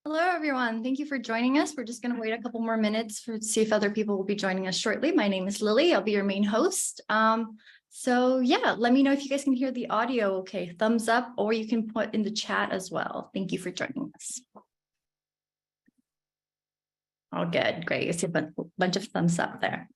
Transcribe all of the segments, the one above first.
Hello, everyone. Thank you for joining us. We're just going to wait a couple more minutes to see if other people will be joining us shortly. My name is Lily. I'll be your main host. So yeah, let me know if you guys can hear the audio okay. Thumbs up, or you can put in the chat as well. Thank you for joining us. Oh, good. Great. I see a bunch of thumbs up there.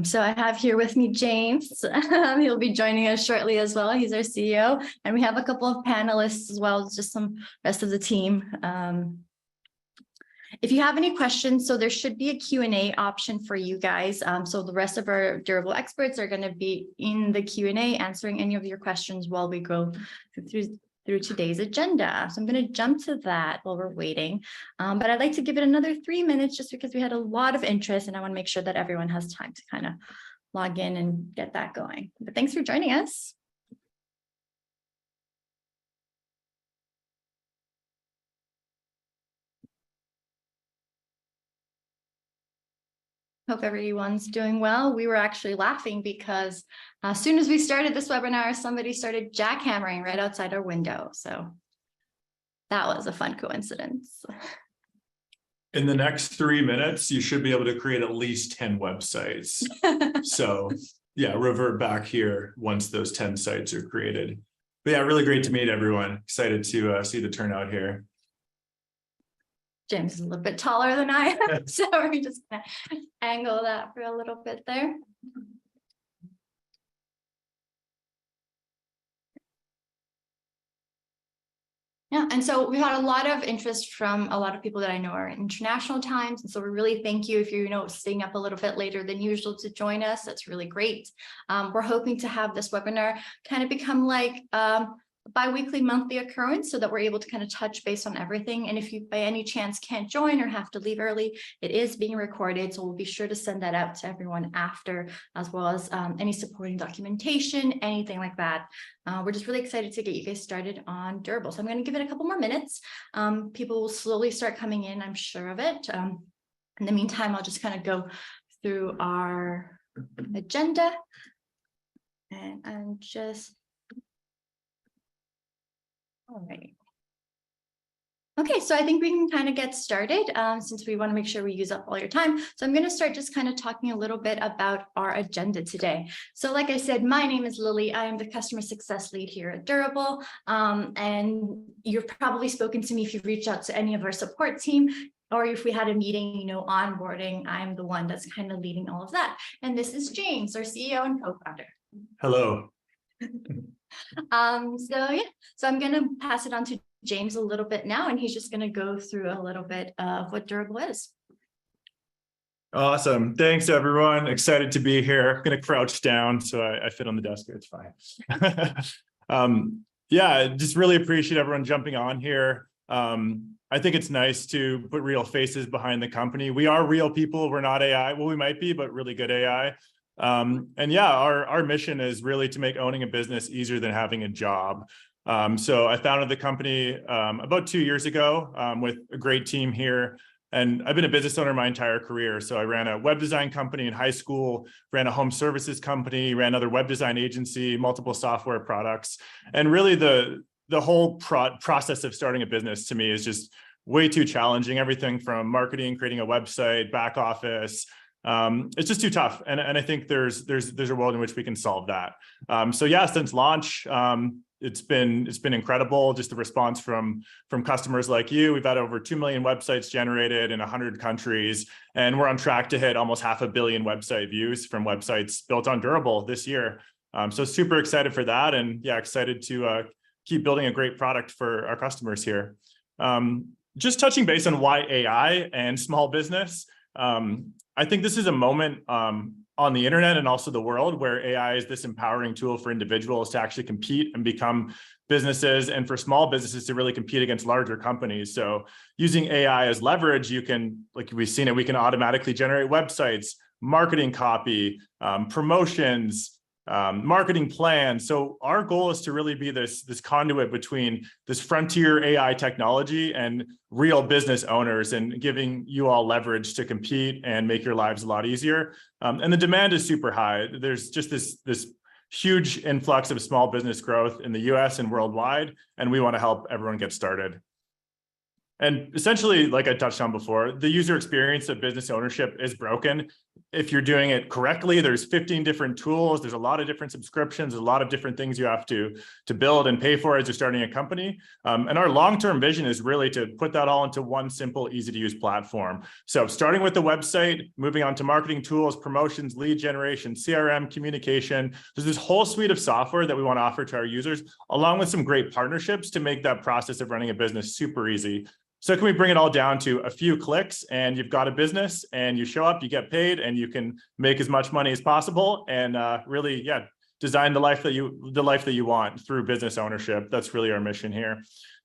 So I have here with me James. He'll be joining us shortly as well. He's our CEO, and we have a couple of panelists as well, just some rest of the team. If you have any questions, so there should be a Q&A option for you guys. So the rest of our durable experts are going to be in the Q&A answering any of your questions while we go through today's agenda. So I'm going to jump to that while we're waiting. But I'd like to give it another 3 minutes just because we had a lot of interest and I want to make sure that everyone has time to kind of log in and get that going. But thanks for joining us. Hope everyone's doing well. We were actually laughing because as soon as we started this webinar, somebody started jackhammering right outside our window. So that was a fun coincidence. In the next 3 minutes, you should be able to create at least 10 websites. So yeah, revert back here once those 10 sites are created. But yeah, really great to meet everyone. Excited to see the turnout here. James is a little bit taller than I am, so we're just gonna angle that for a little bit there. Yeah, and so we've had a lot of interest from a lot of people that I know are in international times, and so we really thank you if you're staying up a little bit later than usual to join us. That's really great. We're hoping to have this webinar kind of become like bi-weekly, monthly occurrence so that we're able to kind of touch base on everything. And if you by any chance can't join or have to leave early, it is being recorded. So we'll be sure to send that out to everyone after, as well as any supporting documentation, anything like that. We're just really excited to get you guys started on Durable. So I'm going to give it a couple more minutes. People will slowly start coming in, I'm sure of it. In the meantime, I'll just kind of go through our agenda. And I'm just all right. Okay, so I think we can kind of get started since we want to make sure we use up all your time. So I'm going to start just kind of talking a little bit about our agenda today. So like I said, my name is Lily. I am the customer success lead here at Durable. And you've probably spoken to me if you've reached out to any of our support team, or if we had a meeting, onboarding, I'm the one that's kind of leading all of that. And this is James, our CEO and co-founder. Hello. So I'm going to pass it on to James a little bit now, and he's just going to go through a little bit of what Durable is. Awesome. Thanks, everyone. Excited to be here. I'm going to crouch down so I fit on the desk here. It's fine. Yeah, just really appreciate everyone jumping on here. I think it's nice to put real faces behind the company. We are real people. We're not AI. Well, we might be, but really good AI. And yeah, our mission is really to make owning a business easier than having a job. So I founded the company about 2 years ago with a great team here. And I've been a business owner my entire career. So I ran a web design company in high school, ran a home services company, ran another web design agency, multiple software products. And really the whole process of starting a business to me is just way too challenging. Everything from marketing, creating a website, back office. It's just too tough. And I think there's a world in which we can solve that. So yeah, since launch, it's been incredible. Just the response from customers like you. We've had over 2 million websites generated in 100 countries, and we're on track to hit almost 500 million website views from websites built on Durable this year. So super excited for that, and yeah, excited to keep building a great product for our customers here. Just touching base on why AI and small business. I think this is a moment on the internet and also the world where AI is this empowering tool for individuals to actually compete and become businesses, and for small businesses to really compete against larger companies. So using AI as leverage, you can, like we've seen it, we can automatically generate websites, marketing copy, promotions, marketing plan. So our goal is to really be this conduit between this frontier AI technology and real business owners, and giving you all leverage to compete and make your lives a lot easier. And the demand is super high. There's just this huge influx of small business growth in the US and worldwide, and we want to help everyone get started. And essentially, like I touched on before, the user experience of business ownership is broken. If you're doing it correctly, there's 15 different tools. There's a lot of different subscriptions, a lot of different things you have to build and pay for as you're starting a company. And our long-term vision is really to put that all into one simple, easy-to-use platform. So starting with the website, moving on to marketing tools, promotions, lead generation, CRM, communication. There's this whole suite of software that we want to offer to our users, along with some great partnerships to make that process of running a business super easy. So can we bring it all down to a few clicks and you've got a business and you show up, you get paid, and you can make as much money as possible and really, design the life that you want through business ownership. That's really our mission here.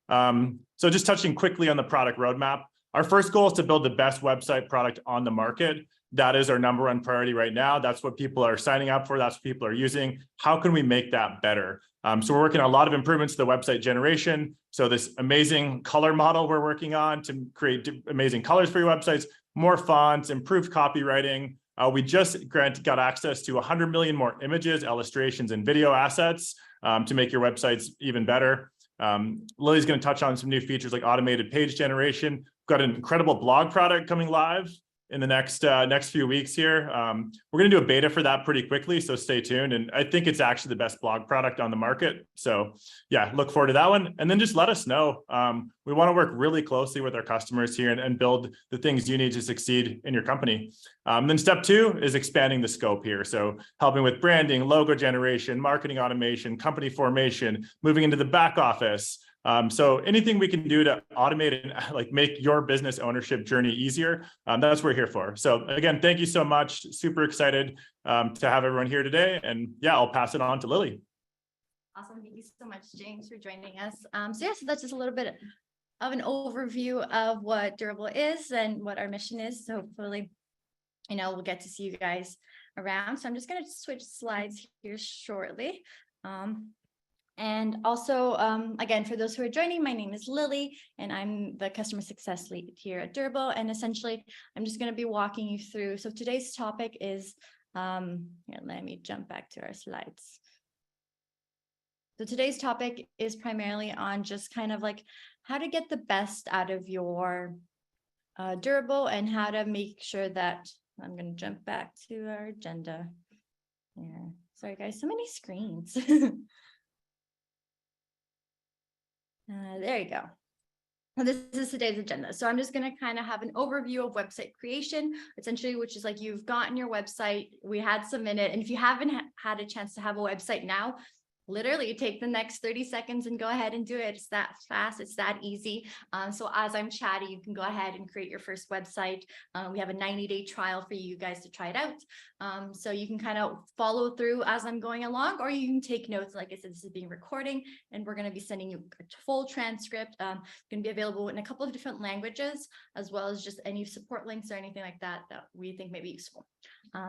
So just touching quickly on the product roadmap, our first goal is to build the best website product on the market. That is our number one priority right now. That's what people are signing up for. That's what people are using. How can we make that better? So we're working on a lot of improvements to the website generation. So this amazing color model we're working on to create amazing colors for your websites, more fonts, improved copywriting. We just got access to 100 million more images, illustrations, and video assets to make your websites even better. Lily's going to touch on some new features like automated page generation. We've got an incredible blog product coming live in the next few weeks here. We're going to do a beta for that pretty quickly, so stay tuned. And I think it's actually the best blog product on the market. So yeah, look forward to that one. And then just let us know. We want to work really closely with our customers here and build the things you need to succeed in your company. Then step 2 is expanding the scope here. So helping with branding, logo generation, marketing automation, company formation, moving into the back office. So anything we can do to automate and like make your business ownership journey easier, that's what we're here for. So again, thank you so much. Super excited to have everyone here today. And yeah, I'll pass it on to Lily. Awesome. Thank you so much, James, for joining us. So that's just a little bit of an overview of what Durable is and what our mission is. So hopefully, we'll get to see you guys around. So I'm just going to switch slides here shortly. And also, again, for those who are joining, my name is Lily, and I'm the customer success lead here at Durable. And essentially, I'm just going to be walking you through. So today's topic is, here, let me jump back to our slides. So today's topic is primarily on just kind of like how to get the best out of your Durable and how to make sure that, I'm going to jump back to our agenda. Yeah, sorry guys, so many screens. There you go. So this is today's agenda. So I'm just going to kind of have an overview of website creation, essentially, which is like you've gotten your website, we had submitted, and if you haven't had a chance to have a website now, literally take the next 30 seconds and go ahead and do it. It's that fast. It's that easy. So as I'm chatting, you can go ahead and create your first website. We have a 90-day trial for you guys to try it out. So you can kind of follow through as I'm going along, or you can take notes. Like I said, this is being recording and we're going to be sending you a full transcript. Going to be available in a couple of different languages, as well as just any support links or anything like that that we think may be useful.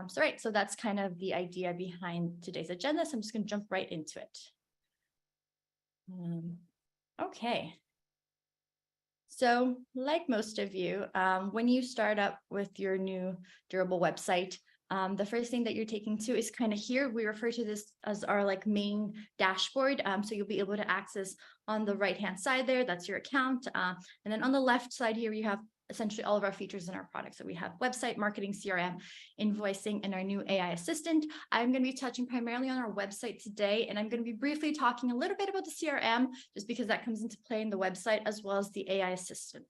So that's kind of the idea behind today's agenda. So I'm just going to jump right into it. Okay. So like most of you, when you start up with your new Durable website, the first thing that you're taking to is kind of here. We refer to this as our like main dashboard. So you'll be able to access on the right-hand side there. That's your account. And then on the left side here, you have essentially all of our features in our product. So we have website, marketing, CRM, invoicing, and our new AI assistant. I'm going to be touching primarily on our website today, and I'm going to be briefly talking a little bit about the CRM, just because that comes into play in the website, as well as the AI assistant.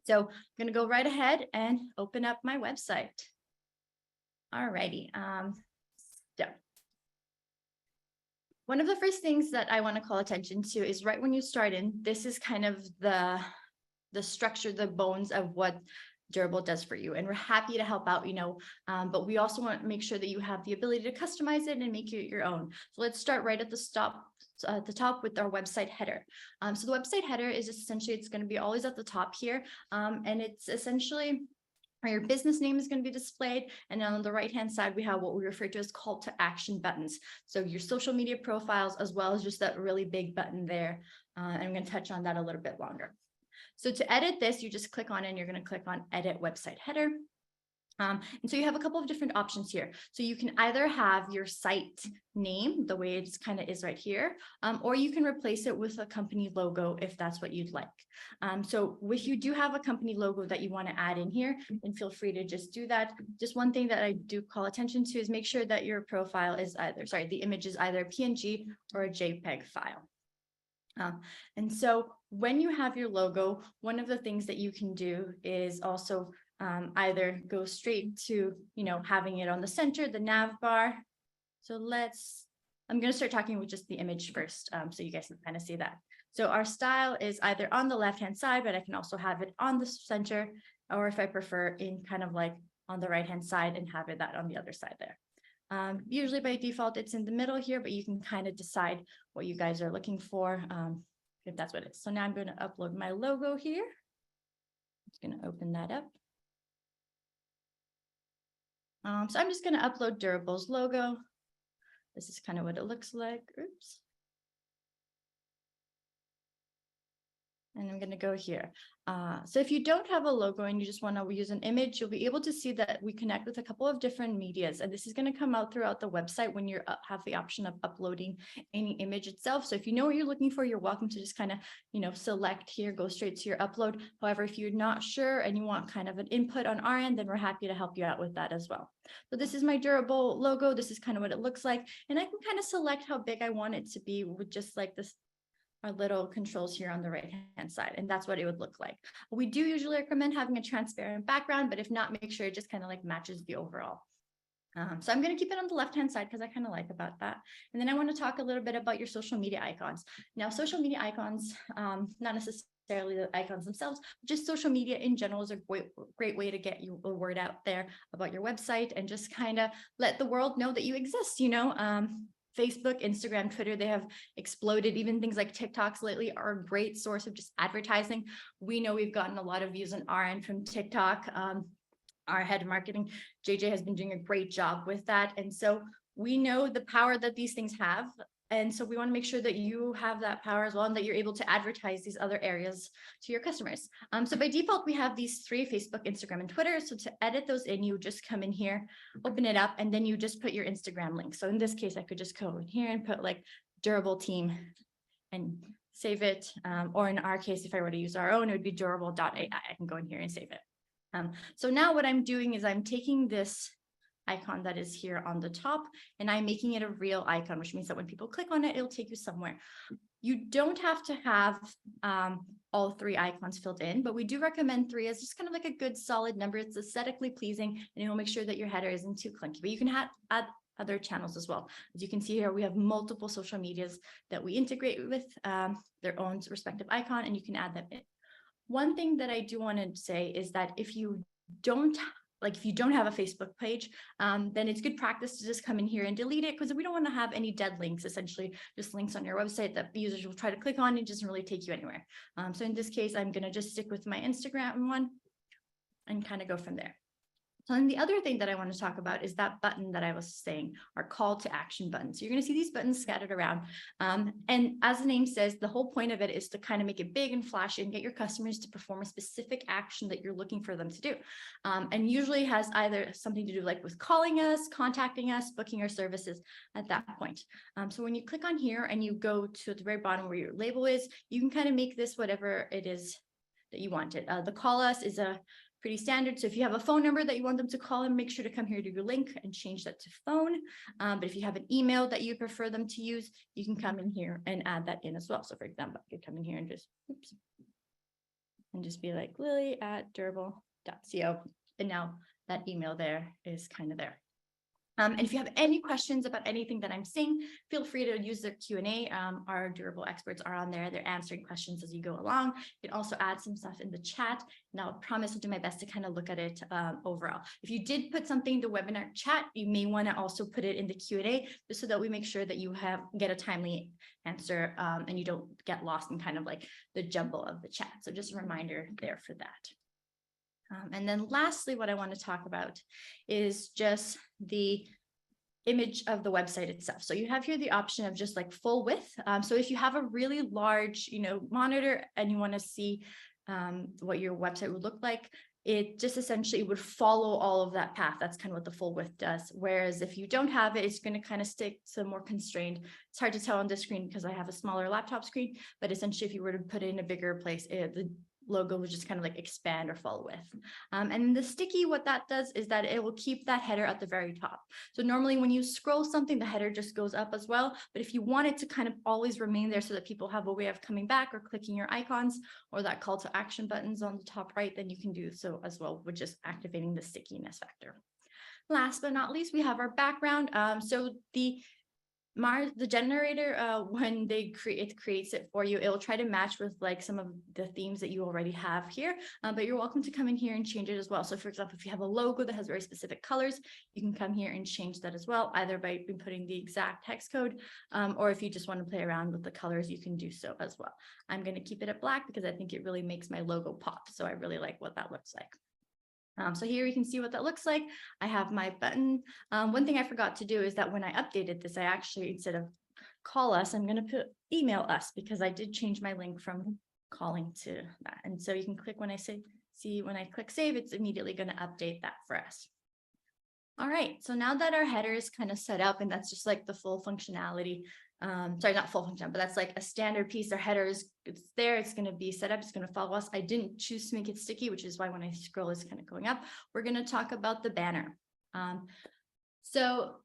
So I'm going to go right ahead and open up my website. All righty. So one of the first things that I want to call attention to is right when you start in, this is kind of the structure, the bones of what Durable does for you. And we're happy to help out, but we also want to make sure that you have the ability to customize it and make it your own. So let's start right at the top with our website header. So the website header is essentially, it's going to be always at the top here. And it's essentially where your business name is going to be displayed. And then on the right-hand side, we have what we refer to as call to action buttons. So your social media profiles, as well as just that really big button there. And I'm going to touch on that a little bit longer. So to edit this, you just click on it and you're going to click on edit website header. And so you have a couple of different options here. So you can either have your site name, the way it kind of is right here, or you can replace it with a company logo if that's what you'd like. So if you do have a company logo that you want to add in here, then feel free to just do that. Just one thing that I do call attention to is make sure that your profile is the image is either PNG or a JPEG file. And so when you have your logo, one of the things that you can do is also either go straight to, having it on the center, the nav bar. So I'm going to start talking with just the image first, so you guys can kind of see that. So our style is either on the left-hand side, but I can also have it on the center, or if I prefer in kind of like on the right-hand side and have it that on the other side there. Usually by default, it's in the middle here, but you can kind of decide what you guys are looking for, if that's what it is. So now I'm going to upload my logo here. I'm just going to open that up. So I'm just going to upload Durable's logo. This is kind of what it looks like. Oops. And I'm going to go here. So if you don't have a logo and you just want to use an image, you'll be able to see that we connect with a couple of different medias. And this is going to come out throughout the website when you have the option of uploading any image itself. So if you know what you're looking for, you're welcome to just kind of, select here, go straight to your upload. However, if you're not sure and you want kind of an input on our end, then we're happy to help you out with that as well. So this is my Durable logo. This is kind of what it looks like. And I can kind of select how big I want it to be with just like this. Our little controls here on the right hand side, and that's what it would look like. We do usually recommend having a transparent background, but if not, make sure it just kind of like matches the overall. So I'm going to keep it on the left hand side because I kind of like about that. And then I want to talk a little bit about your social media icons. Now, social media icons, not necessarily the icons themselves, just social media in general is a great way to get the word out there about your website and just kind of let the world know that you exist. Facebook, Instagram, Twitter, they have exploded. Even things like TikToks lately are a great source of just advertising. We know we've gotten a lot of views on our end from TikTok. Our head of marketing, JJ, has been doing a great job with that. And so we know the power that these things have. And so we want to make sure that you have that power as well and that you're able to advertise these other areas to your customers. So by default, we have these three: Facebook, Instagram, and Twitter. So to edit those in, you just come in here, open it up, and then you just put your Instagram link. So in this case, I could just go in here and put like Durable Team and save it. Or in our case, if I were to use our own, it would be durable.ai. I can go in here and save it. So now what I'm doing is I'm taking this icon that is here on the top, and I'm making it a real icon, which means that when people click on it, it'll take you somewhere. You don't have to have all three icons filled in, but we do recommend 3 as just kind of like a good solid number. It's aesthetically pleasing, and it will make sure that your header isn't too clunky. But you can add other channels as well. As you can see here, we have multiple social medias that we integrate with their own respective icon, and you can add them in. One thing that I do want to say is that if you don't have a Facebook page, then it's good practice to just come in here and delete it, because we don't want to have any dead links, essentially just links on your website that users will try to click on and it doesn't really take you anywhere. So in this case, I'm going to just stick with my Instagram one and kind of go from there. So then the other thing that I want to talk about is that button that I was saying, our call to action button. So you're going to see these buttons scattered around. And as the name says, the whole point of it is to kind of make it big and flashy and get your customers to perform a specific action that you're looking for them to do. And usually has either something to do like with calling us, contacting us, booking our services at that point. So when you click on here and you go to the very bottom where your label is, you can kind of make this whatever it is that you want it. The call us is a pretty standard. So if you have a phone number that you want them to call in, make sure to come here to your link and change that to phone. But if you have an email that you prefer them to use, you can come in here and add that in as well. So for example, you could come in here and just be like lily@durable.co. And now that email there is kind of there. And if you have any questions about anything that I'm saying, feel free to use their Q&A. Our Durable experts are on there. They're answering questions as you go along. You can also add some stuff in the chat, and I'll promise I'll do my best to kind of look at it overall. If you did put something in the webinar chat, you may want to also put it in the Q&A, just so that we make sure that you get a timely answer and you don't get lost in kind of like the jumble of the chat. So just a reminder there for that. And then lastly, what I want to talk about is just the image of the website itself. So you have here the option of just like full width. So if you have a really large, monitor and you want to see what your website would look like, it just essentially would follow all of that path. That's kind of what the full width does. Whereas if you don't have it, it's going to kind of stick to more constrained. It's hard to tell on this screen because I have a smaller laptop screen, but essentially if you were to put it in a bigger place, the logo would just kind of like expand or fall with. And the sticky, what that does is that it will keep that header at the very top. So normally when you scroll something, the header just goes up as well. But if you want it to kind of always remain there so that people have a way of coming back or clicking your icons or that call to action buttons on the top right, then you can do so as well with just activating the stickiness factor. Last but not least, we have our background. So the generator, when it creates it for you, it'll try to match with like some of the themes that you already have here, but you're welcome to come in here and change it as well. So for example, if you have a logo that has very specific colors, you can come here and change that as well, either by inputting the exact text code, or if you just want to play around with the colors, you can do so as well. I'm going to keep it at black because I think it really makes my logo pop. So I really like what that looks like. So here you can see what that looks like. I have my button. One thing I forgot to do is that when I updated this, I actually, instead of call us, I'm going to put email us because I did change my link from calling to that. And so you can click when I when I click save, it's immediately going to update that for us. All right, so now that our header is kind of set up and that's just like the full functionality, sorry, not full function, but that's like a standard piece. Our header is it's there, it's going to be set up, it's going to follow us. I didn't choose to make it sticky, which is why when I scroll, it's kind of going up. We're going to talk about the banner. So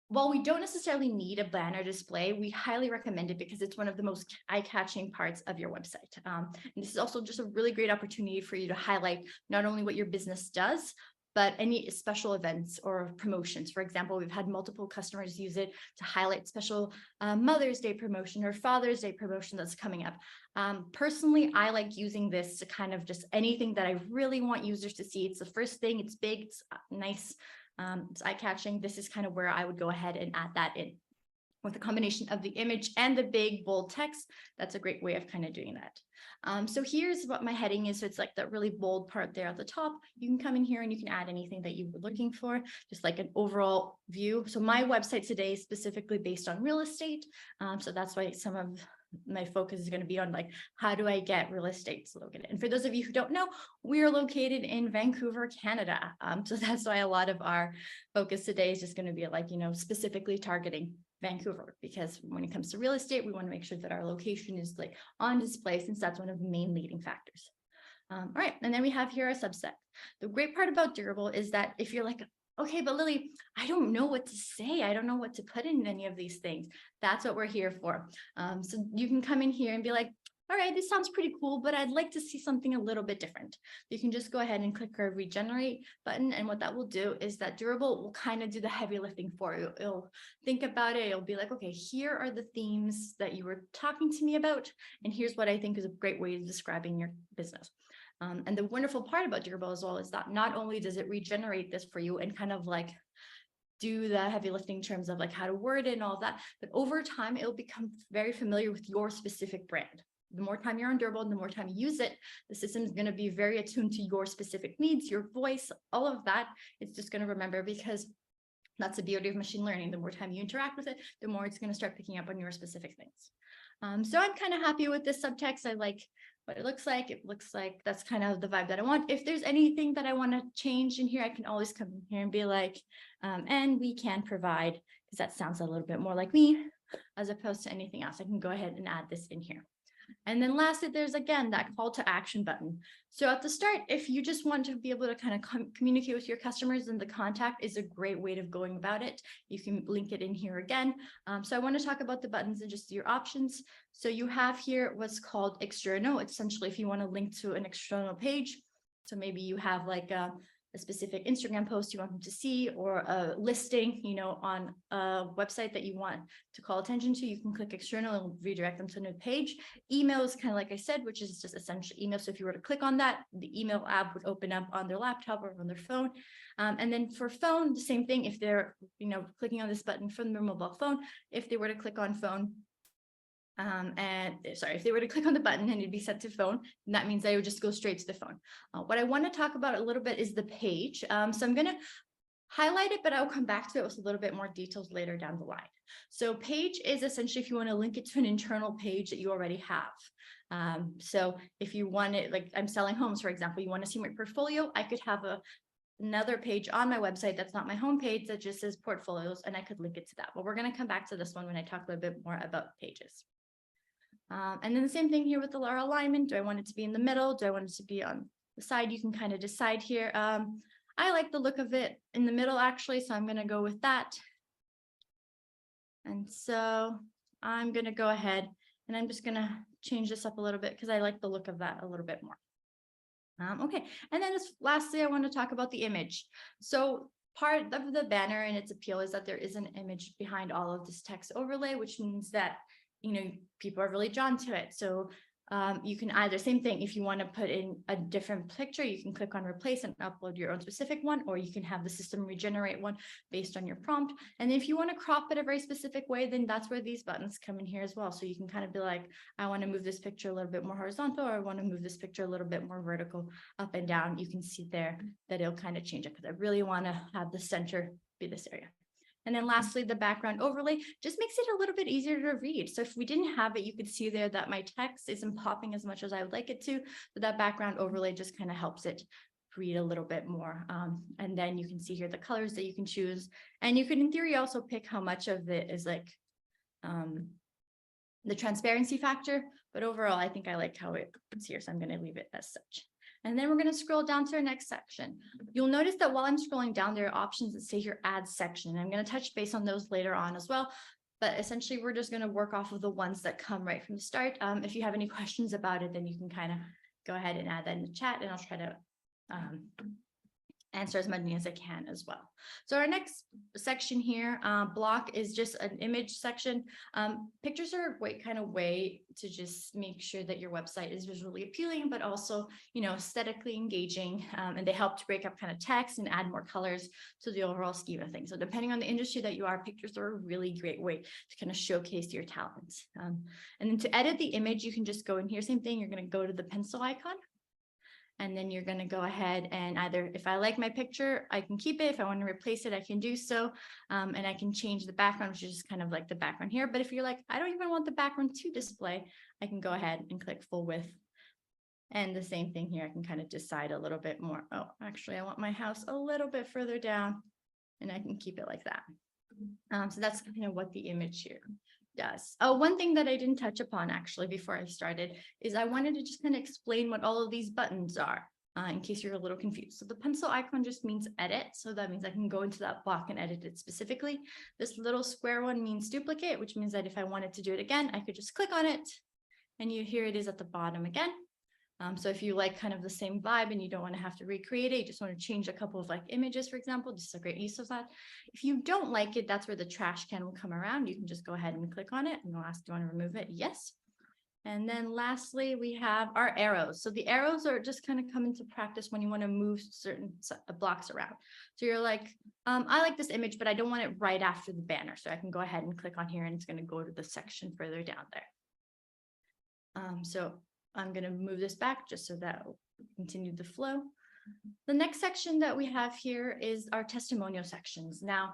while we don't necessarily need a banner display, we highly recommend it because it's one of the most eye-catching parts of your website. And this is also just a really great opportunity for you to highlight not only what your business does, but any special events or promotions. For example, we've had multiple customers use it to highlight special Mother's Day promotion or Father's Day promotion that's coming up. Personally, I like using this to kind of just anything that I really want users to see. It's the first thing, it's big, it's nice, it's eye-catching. This is kind of where I would go ahead and add that in. With a combination of the image and the big bold text, that's a great way of kind of doing that. So here's what my heading is. So it's like that really bold part there at the top. You can come in here and you can add anything that you were looking for, just like an overall view. So my website today is specifically based on real estate. So that's why some of my focus is going to be on like, how do I get real estate located? And for those of you who don't know, we are located in Vancouver, Canada. So that's why a lot of our focus today is just going to be like, specifically targeting Vancouver, because when it comes to real estate, we want to make sure that our location is like on display, since that's one of the main leading factors. All right, and then we have here a subset. The great part about Durable is that if you're like, okay, but Lily, I don't know what to say. I don't know what to put in any of these things. That's what we're here for. So you can come in here and be like, all right, this sounds pretty cool, but I'd like to see something a little bit different. You can just go ahead and click our regenerate button. And what that will do is that Durable will kind of do the heavy lifting for you. It'll think about it. It'll be like, okay, here are the themes that you were talking to me about. And here's what I think is a great way of describing your business. And the wonderful part about Durable as well is that not only does it regenerate this for you and kind of like do the heavy lifting in terms of like how to word it and all of that, but over time, it'll become very familiar with your specific brand. The more time you're on Durable and the more time you use it, the system is going to be very attuned to your specific needs, your voice, all of that. It's just going to remember, because that's the beauty of machine learning. The more time you interact with it, the more it's going to start picking up on your specific things. So I'm kind of happy with this subtext. I like what it looks like. It looks like that's kind of the vibe that I want. If there's anything that I want to change in here, I can always come in here and be like, and we can provide, because that sounds a little bit more like me as opposed to anything else. I can go ahead and add this in here. And then lastly, there's again that call to action button. So at the start, if you just want to be able to kind of communicate with your customers, then the contact is a great way of going about it. You can link it in here again. So I want to talk about the buttons and just your options. So you have here what's called external. Essentially, if you want to link to an external page, so maybe you have like a specific Instagram post you want them to see, or a listing, on a website that you want to call attention to, you can click external and redirect them to a new page. Email is kind of like I said, which is just essentially email. So if you were to click on that, the email app would open up on their laptop or on their phone. And then for phone, the same thing. If they're, clicking on this button from their mobile phone, if they were to click on phone, if they were to click on the button and it'd be set to phone, and that means they would just go straight to the phone. What I want to talk about a little bit is the page. So I'm going to highlight it, but I'll come back to it with a little bit more details later down the line. So page is essentially if you want to link it to an internal page that you already have. So if you want it, like I'm selling homes, for example, you want to see my portfolio, I could have another page on my website that's not my homepage that just says portfolios, and I could link it to that. But we're going to come back to this one when I talk a little bit more about pages. And then the same thing here with the alignment. Do I want it to be in the middle? Do I want it to be on the side? You can kind of decide here. I like the look of it in the middle, actually, so I'm going to go with that. And so I'm going to go ahead and I'm just going to change this up a little bit because I like the look of that a little bit more. Okay, and then lastly, I want to talk about the image. So part of the banner and its appeal is that there is an image behind all of this text overlay, which means that, people are really drawn to it. So you can either, same thing, if you want to put in a different picture, you can click on replace and upload your own specific one, or you can have the system regenerate one based on your prompt. And if you want to crop it a very specific way, then that's where these buttons come in here as well. So you can kind of be like, I want to move this picture a little bit more horizontal, or I want to move this picture a little bit more vertical, up and down. You can see there that it'll kind of change it because I really want to have the center be this area. And then lastly, the background overlay just makes it a little bit easier to read. So if we didn't have it, you could see there that my text isn't popping as much as I would like it to, but that background overlay just kind of helps it read a little bit more. And then you can see here the colors that you can choose. And you can, in theory, also pick how much of it is like the transparency factor. But overall, I think I like how it's here. So I'm going to leave it as such. And then we're going to scroll down to our next section. You'll notice that while I'm scrolling down, there are options that say here add section. I'm going to touch base on those later on as well. But essentially, we're just going to work off of the ones that come right from the start. If you have any questions about it, then you can kind of go ahead and add that in the chat, and I'll try to answer as many as I can as well. So our next section here, block, is just an image section. Pictures are a great kind of way to just make sure that your website is visually appealing, but also, aesthetically engaging. And they help to break up kind of text and add more colors to the overall scheme of things. So depending on the industry that you are, pictures are a really great way to kind of showcase your talents. And then to edit the image, you can just go in here, same thing. You're going to go to the pencil icon. And then you're going to go ahead and either, if I like my picture, I can keep it. If I want to replace it, I can do so. And I can change the background, which is just kind of like the background here. But if you're like, I don't even want the background to display, I can go ahead and click full width. And the same thing here, I can kind of decide a little bit more. Oh, actually, I want my house a little bit further down, and I can keep it like that. So that's kind of what the image here does. Oh, one thing that I didn't touch upon actually before I started is I wanted to just kind of explain what all of these buttons are in case you're a little confused. So the pencil icon just means edit. So that means I can go into that block and edit it specifically. This little square one means duplicate, which means that if I wanted to do it again, I could just click on it, and here it is at the bottom again. So if you like kind of the same vibe and you don't want to have to recreate it, you just want to change a couple of like images, for example, this is a great use of that. If you don't like it, that's where the trash can will come around. You can just go ahead and click on it, and they'll ask, do you want to remove it? Yes. And then lastly, we have our arrows. So the arrows are just kind of come into practice when you want to move certain blocks around. So you're like, I like this image, but I don't want it right after the banner. So I can go ahead and click on here, and it's going to go to the section further down there. So I'm going to move this back just so that will continue the flow. The next section that we have here is our testimonial sections. Now,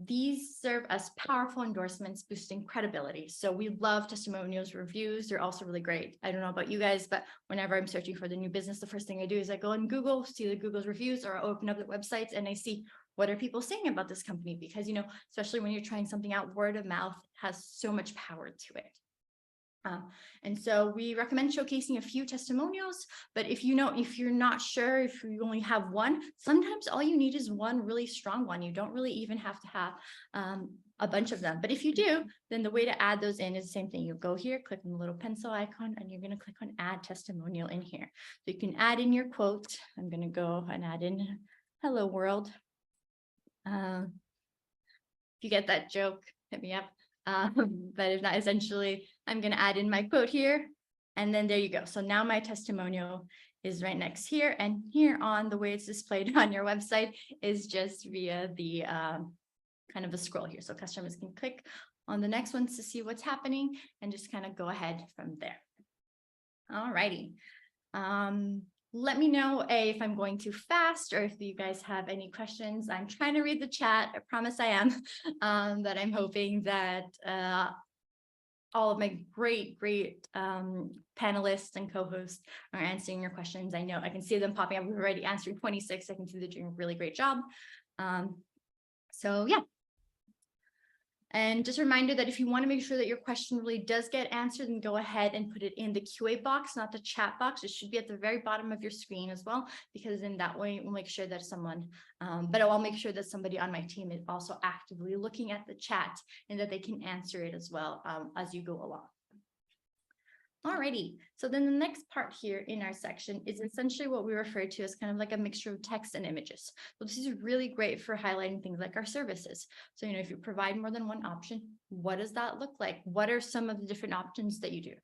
these serve as powerful endorsements, boosting credibility. So we love testimonials, reviews. They're also really great. I don't know about you guys, but whenever I'm searching for the new business, the first thing I do is I go on Google, see the Google's reviews, or I open up the websites and I see what are people saying about this company? Because, especially when you're trying something out, word of mouth has so much power to it. And so we recommend showcasing a few testimonials, but if you're not sure, if you only have one, sometimes all you need is one really strong one. You don't really even have to have a bunch of them. But if you do, then the way to add those in is the same thing. You go here, click on the little pencil icon, and you're going to click on add testimonial in here. So you can add in your quote. I'm going to go and add in hello world. If you get that joke, hit me up. But if not, essentially, I'm going to add in my quote here, and then there you go. So now my testimonial is right next here, and here on the way it's displayed on your website is just via the kind of a scroll here. So customers can click on the next ones to see what's happening and just kind of go ahead from there. All righty. Let me know if I'm going too fast or if you guys have any questions. I'm trying to read the chat. I promise I am, but I'm hoping that all of my great panelists and co-hosts are answering your questions. I know I can see them popping up. We've already answered 26. I can see they're doing a really great job. So yeah. And just a reminder that if you want to make sure that your question really does get answered, then go ahead and put it in the QA box, not the chat box. It should be at the very bottom of your screen as well, because in that way we'll make sure that someone, but I'll make sure that somebody on my team is also actively looking at the chat and that they can answer it as well as you go along. Alrighty, so then the next part here in our section is essentially what we refer to as kind of like a mixture of text and images. So this is really great for highlighting things like our services. So, if you provide more than one option, what does that look like? What are some of the different options that you do?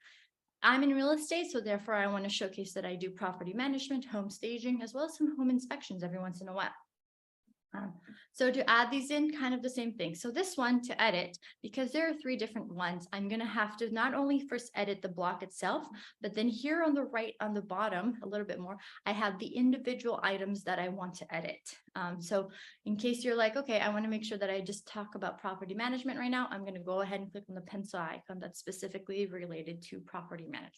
I'm in real estate, so therefore I want to showcase that I do property management, home staging, as well as some home inspections every once in a while. So to add these in, kind of the same thing. So this one to edit, because there are 3 different ones, I'm going to have to not only first edit the block itself, but then here on the right, on the bottom, a little bit more, I have the individual items that I want to edit. So in case you're like, okay, I want to make sure that I just talk about property management right now, I'm going to go ahead and click on the pencil icon that's specifically related to property management.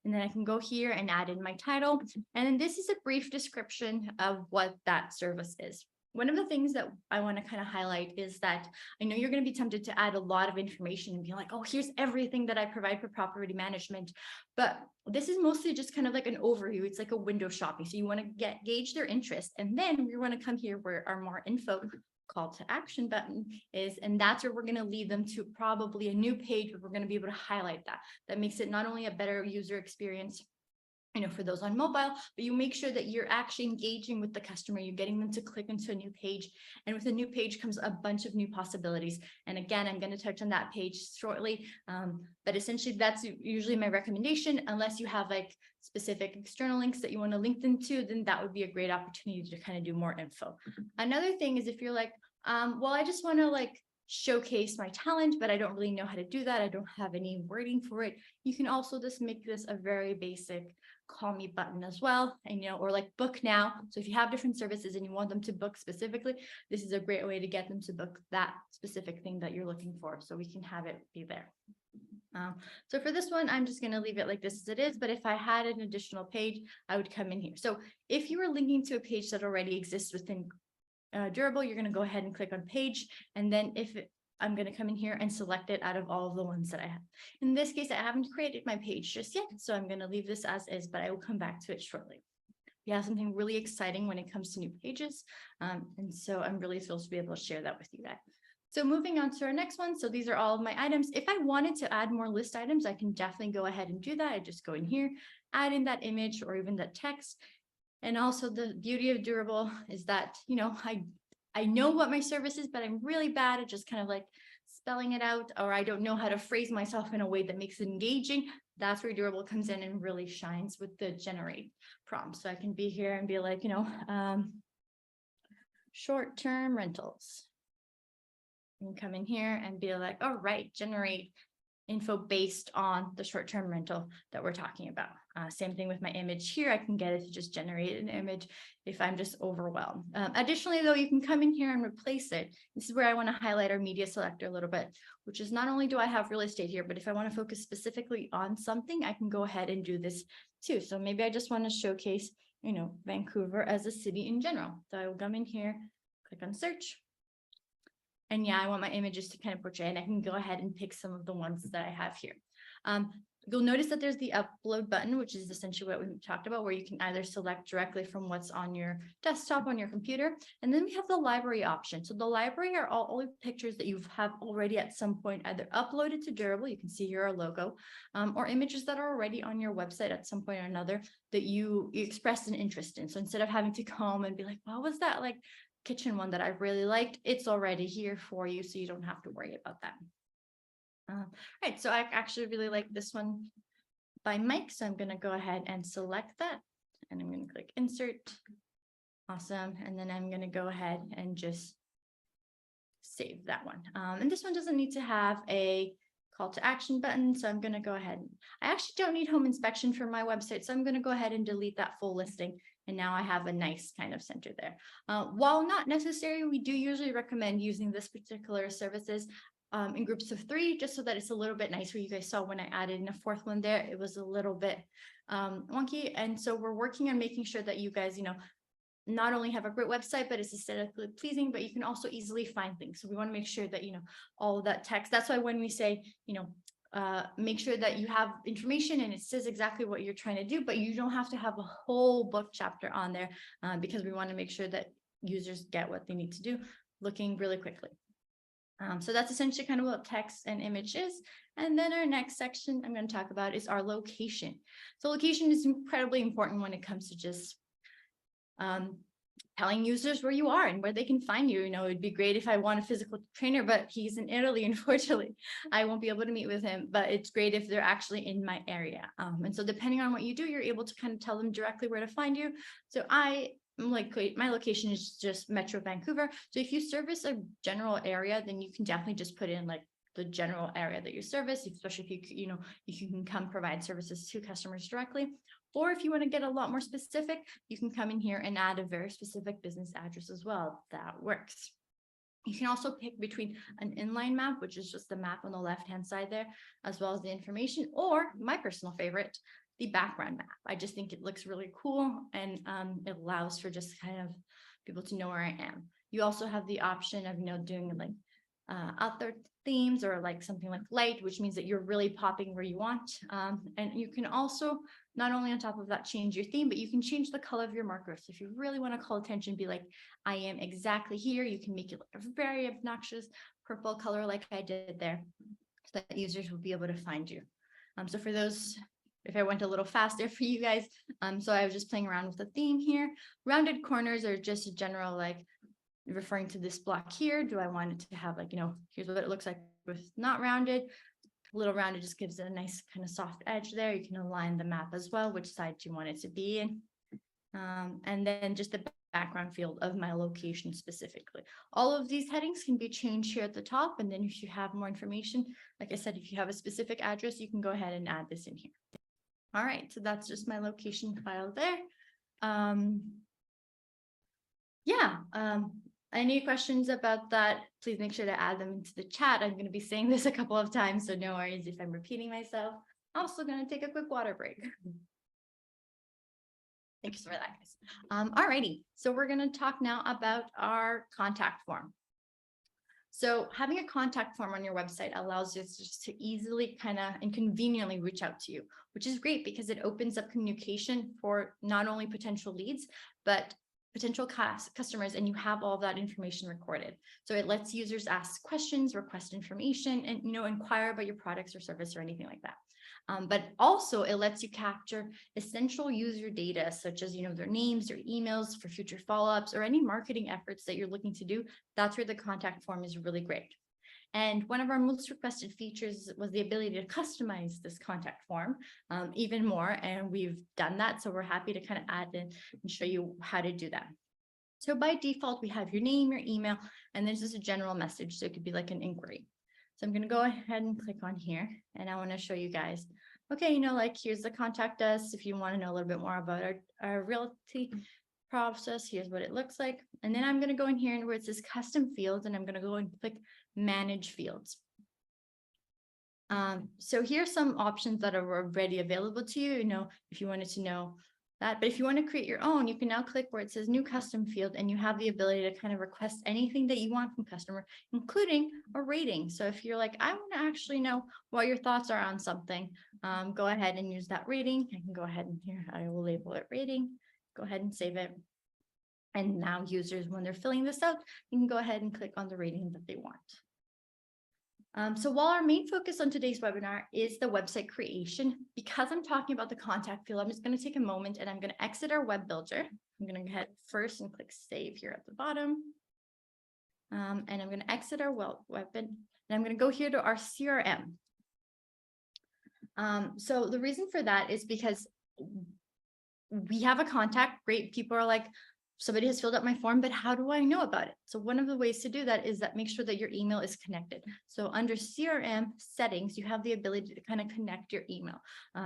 And then I can go here and add in my title. And then this is a brief description of what that service is. One of the things that I want to kind of highlight is that I know you're going to be tempted to add a lot of information and be like, oh, here's everything that I provide for property management. But this is mostly just kind of like an overview. It's like a window shopping. So you want to gauge their interest. And then we want to come here where our more info call to action button is, and that's where we're going to lead them to probably a new page where we're going to be able to highlight that. That makes it not only a better user experience, for those on mobile, but you make sure that you're actually engaging with the customer. You're getting them to click into a new page, and with a new page comes a bunch of new possibilities. And again, I'm going to touch on that page shortly, but essentially that's usually my recommendation. Unless you have like specific external links that you want to link them to, then that would be a great opportunity to kind of do more info. Another thing is if you're like, well, I just want to like showcase my talent, but I don't really know how to do that. I don't have any wording for it. You can also just make this a very basic call me button as well, and or like book now. So if you have different services and you want them to book specifically, this is a great way to get them to book that specific thing that you're looking for, so we can have it be there. So for this one, I'm just going to leave it like this as it is, but if I had an additional page, I would come in here. So if you were linking to a page that already exists within Durable, you're going to go ahead and click on page, and then I'm going to come in here and select it out of all of the ones that I have. In this case, I haven't created my page just yet, so I'm going to leave this as is, but I will come back to it shortly. We have something really exciting when it comes to new pages, and so I'm really thrilled to be able to share that with you guys. So moving on to our next one. So these are all of my items. If I wanted to add more list items, I can definitely go ahead and do that. I just go in here, add in that image or even that text. And also the beauty of Durable is that, I know what my service is, but I'm really bad at just kind of like spelling it out, or I don't know how to phrase myself in a way that makes it engaging. That's where Durable comes in and really shines with the generate prompt. So I can be here and be like, short-term rentals. And come in here and be like, all right, generate info based on the short-term rental that we're talking about. Same thing with my image here. I can get it to just generate an image if I'm just overwhelmed. Additionally, though, you can come in here and replace it. This is where I want to highlight our media selector a little bit, which is not only do I have real estate here, but if I want to focus specifically on something, I can go ahead and do this too. So maybe I just want to showcase, Vancouver as a city in general. So I will come in here, click on search. And yeah, I want my images to kind of portray, and I can go ahead and pick some of the ones that I have here. You'll notice that there's the upload button, which is essentially what we talked about, where you can either select directly from what's on your desktop, on your computer. And then we have the library option. So the library are all pictures that you have already at some point either uploaded to Durable. You can see here our logo, or images that are already on your website at some point or another that you expressed an interest in. So instead of having to go home and be like, what was that like kitchen one that I really liked, it's already here for you, so you don't have to worry about that. Right, so I actually really like this one by Mike, so I'm going to go ahead and select that, and I'm going to click insert. Awesome, and then I'm going to go ahead and just save that one. And this one doesn't need to have a call to action button, so I'm going to go ahead. I actually don't need home inspection for my website, so I'm going to go ahead and delete that full listing. And now I have a nice kind of center there. While not necessary, we do usually recommend using this particular services in groups of 3, just so that it's a little bit nicer. You guys saw when I added in a 4th one there, it was a little bit wonky. And so we're working on making sure that you guys, not only have a great website, but it's aesthetically pleasing, but you can also easily find things. So we want to make sure that, all of that text, that's why when we say, make sure that you have information and it says exactly what you're trying to do, but you don't have to have a whole book chapter on there because we want to make sure that users get what they need to do looking really quickly. So that's essentially kind of what text and image is. And then our next section I'm going to talk about is our location. So location is incredibly important when it comes to just telling users where you are and where they can find you. It'd be great if I want a physical trainer, but he's in Italy, unfortunately. I won't be able to meet with him, but it's great if they're actually in my area. And so depending on what you do, you're able to kind of tell them directly where to find you. So my location is just Metro Vancouver. So if you service a general area, then you can definitely just put in like the general area that you service, especially if you can come provide services to customers directly. Or if you want to get a lot more specific, you can come in here and add a very specific business address as well. That works. You can also pick between an inline map, which is just the map on the left-hand side there, as well as the information, or my personal favorite, the background map. I just think it looks really cool, and it allows for just kind of people to know where I am. You also have the option of doing like outdoor themes or like something like light, which means that you're really popping where you want. And you can also not only on top of that change your theme, but you can change the color of your marker. So if you really want to call attention, be like, I am exactly here. You can make it like a very obnoxious purple color like I did there, so that users will be able to find you. So for those, if I went a little faster for you guys, so I was just playing around with the theme here. Rounded corners are just a general like referring to this block here. Do I want it to have like, here's what it looks like with not rounded. A little rounded just gives it a nice kind of soft edge there. You can align the map as well, which side do you want it to be in. And then just the background field of my location specifically. All of these headings can be changed here at the top. And then if you have more information, like I said, if you have a specific address, you can go ahead and add this in here. All right, so that's just my location file there. Any questions about that? Please make sure to add them into the chat. I'm going to be saying this a couple of times, so no worries if I'm repeating myself. I'm also going to take a quick water break. Thanks for that, guys. All righty, so we're going to talk now about our contact form. So having a contact form on your website allows you just to easily and conveniently reach out to you, which is great because it opens up communication for not only potential leads, but potential customers, and you have all of that information recorded. So it lets users ask questions, request information, and inquire about your products or service or anything like that. But also it lets you capture essential user data, such as their names, their emails for future follow-ups, or any marketing efforts that you're looking to do. That's where the contact form is really great. And one of our most requested features was the ability to customize this contact form even more. And we've done that. So we're happy to kind of add in and show you how to do that. So by default, we have your name, your email, and there's just a general message. So it could be like an inquiry. So I'm going to go ahead and click on here, and I want to show you guys, okay, here's the contact us. If you want to know a little bit more about our realty process, here's what it looks like. And then I'm going to go in here and where it says custom fields, and I'm going to go and click manage fields. So here's some options that are already available to you, if you wanted to know that. But if you want to create your own, you can now click where it says new custom field, and you have the ability to kind of request anything that you want from customer, including a rating. So if you're like, I want to actually know what your thoughts are on something, go ahead and use that rating. I can go ahead and here, I will label it rating, go ahead and save it. And now users, when they're filling this out, you can go ahead and click on the rating that they want. So while our main focus on today's webinar is the website creation, because I'm talking about the contact field, I'm just going to take a moment and I'm going to exit our web builder. I'm going to go ahead first and click save here at the bottom. And I'm going to exit our web and I'm going to go here to our CRM. So the reason for that is because we have a contact, great, people are like, somebody has filled out my form, but how do I know about it? So one of the ways to do that is that make sure that your email is connected. So under CRM settings, you have the ability to kind of connect your email.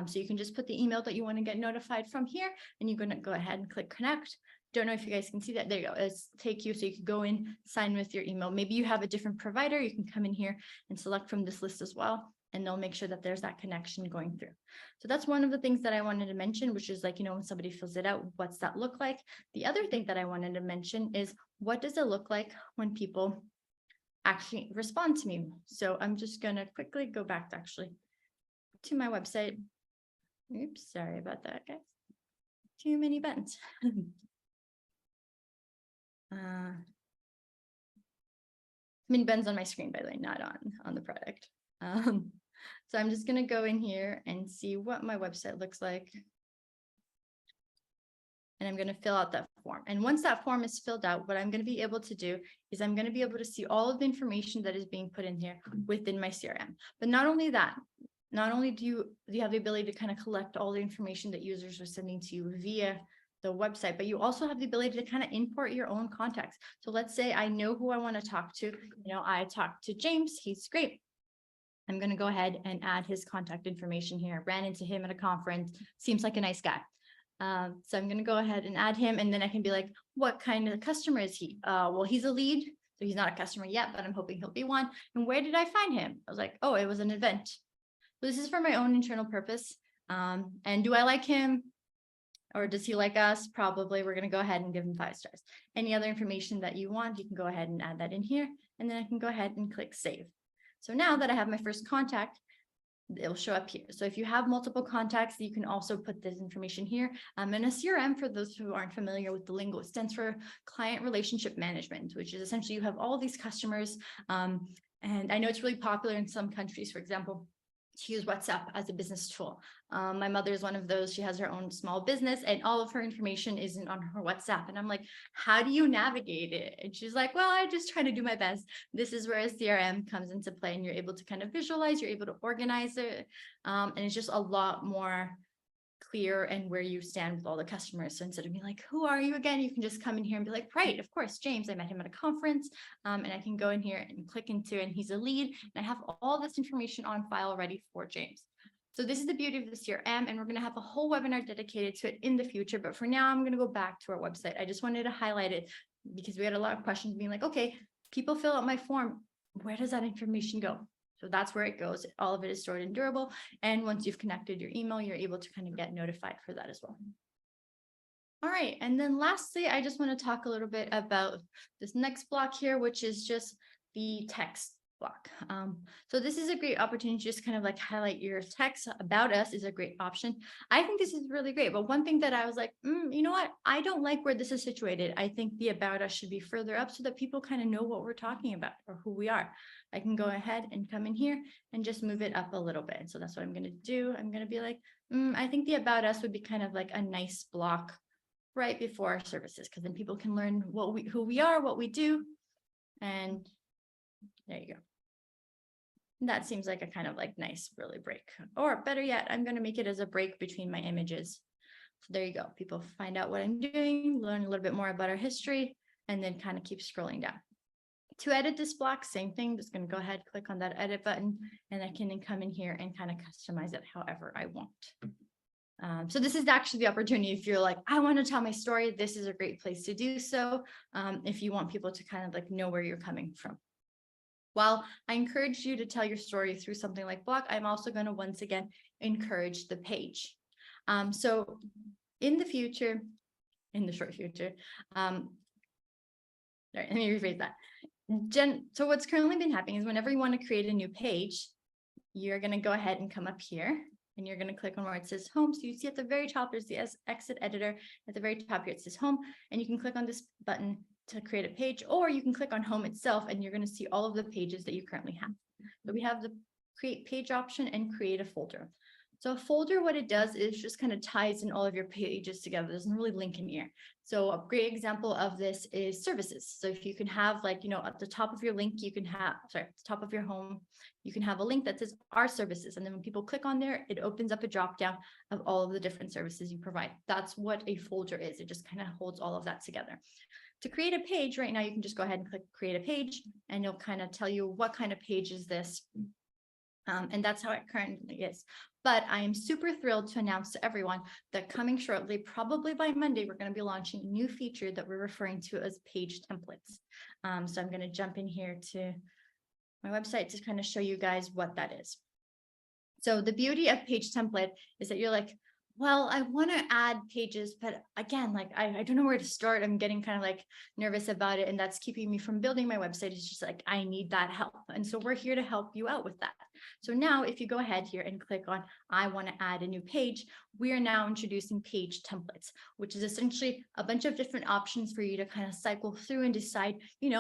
So you can just put the email that you want to get notified from here, and you're going to go ahead and click connect. don't know if you guys can see that. There you go. It's take you so you can go in, sign with your email. Maybe you have a different provider. You can come in here and select from this list as well. And they'll make sure that there's that connection going through. So that's one of the things that I wanted to mention, which is like, when somebody fills it out, what's that look like? The other thing that I wanted to mention is what does it look like when people actually respond to me? So I'm just going to quickly go back to my website. Oops, sorry about that, guys. Too many buttons. Many buttons on my screen, by the way, not on the product. So I'm just going to go in here and see what my website looks like. And I'm going to fill out that form. And once that form is filled out, what I'm going to be able to do is I'm going to be able to see all of the information that is being put in here within my CRM. But not only that, not only do you have the ability to kind of collect all the information that users are sending to you via the website, but you also have the ability to kind of import your own contacts. So let's say I know who I want to talk to. I talked to James. He's great. I'm going to go ahead and add his contact information here. Ran into him at a conference. Seems like a nice guy. So I'm going to go ahead and add him. And then I can be like, what kind of customer is he? Well, he's a lead. So he's not a customer yet, but I'm hoping he'll be one. And where did I find him? I was like, oh, it was an event. So this is for my own internal purpose. And do I like him? Or does he like us? Probably. We're going to go ahead and give him 5 stars. Any other information that you want, you can go ahead and add that in here. And then I can go ahead and click save. So now that I have my first contact, it'll show up here. So if you have multiple contacts, you can also put this information here. And a CRM, for those who aren't familiar with the lingo, it stands for Client Relationship Management, which is essentially you have all these customers. And I know it's really popular in some countries, for example, to use WhatsApp as a business tool. My mother is one of those. She has her own small business and all of her information isn't on her WhatsApp. And I'm like, how do you navigate it? And she's like, well, I just try to do my best. This is where a CRM comes into play and you're able to kind of visualize, you're able to organize it. And it's just a lot more clear and where you stand with all the customers. So instead of being like, who are you again? You can just come in here and be like, right, of course, James, I met him at a conference. And I can go in here and click into it and he's a lead. And I have all this information on file ready for James. So this is the beauty of the CRM, and we're going to have a whole webinar dedicated to it in the future. But for now, I'm going to go back to our website. I just wanted to highlight it because we had a lot of questions being like, okay, people fill out my form. Where does that information go? So that's where it goes. All of it is stored in Durable. And once you've connected your email, you're able to kind of get notified for that as well. All right. And then lastly, I just want to talk a little bit about this next block here, which is just the text block. So this is a great opportunity to just kind of like highlight your text. About us is a great option. I think this is really great. But one thing that I was like, you know what? I don't like where this is situated. I think the about us should be further up so that people kind of know what we're talking about or who we are. I can go ahead and come in here and just move it up a little bit. So that's what I'm going to do. I'm going to be like, I think the about us would be kind of like a nice block right before our services, because then people can learn who we are, what we do. And there you go. That seems like a kind of like nice, really break. Or better yet, I'm going to make it as a break between my images. So there you go. People find out what I'm doing, learn a little bit more about our history, and then kind of keep scrolling down. To edit this block, same thing. Just going to go ahead, click on that edit button, and I can then come in here and kind of customize it however I want. So this is actually the opportunity. If you're like, I want to tell my story, this is a great place to do so. If you want people to kind of like know where you're coming from. While I encourage you to tell your story through something like block, I'm also going to once again encourage the page. So in the future, in the short future, sorry, let me rephrase that. So what's currently been happening is whenever you want to create a new page, you're going to go ahead and come up here and you're going to click on where it says home. So you see at the very top, there's the exit editor. At the very top here, it says home, and you can click on this button to create a page, or you can click on home itself and you're going to see all of the pages that you currently have. So we have the create page option and create a folder. So a folder, what it does is just kind of ties in all of your pages together. It doesn't really link in here. So a great example of this is services. So if you can have like, at the top of your link, you can have, at the top of your home, you can have a link that says our services. And then when people click on there, it opens up a drop down of all of the different services you provide. That's what a folder is. It just kind of holds all of that together. To create a page right now, you can just go ahead and click create a page and it'll kind of tell you what kind of page is this. And that's how it currently is. But I am super thrilled to announce to everyone that coming shortly, probably by Monday, we're going to be launching a new feature that we're referring to as page templates. So I'm going to jump in here to my website to kind of show you guys what that is. So the beauty of page template is that you're like, well, I want to add pages, but again, like I don't know where to start. I'm getting kind of like nervous about it. And that's keeping me from building my website. It's just like, I need that help. And so we're here to help you out with that. So now if you go ahead here and click on, I want to add a new page, we are now introducing page templates, which is essentially a bunch of different options for you to kind of cycle through and decide, we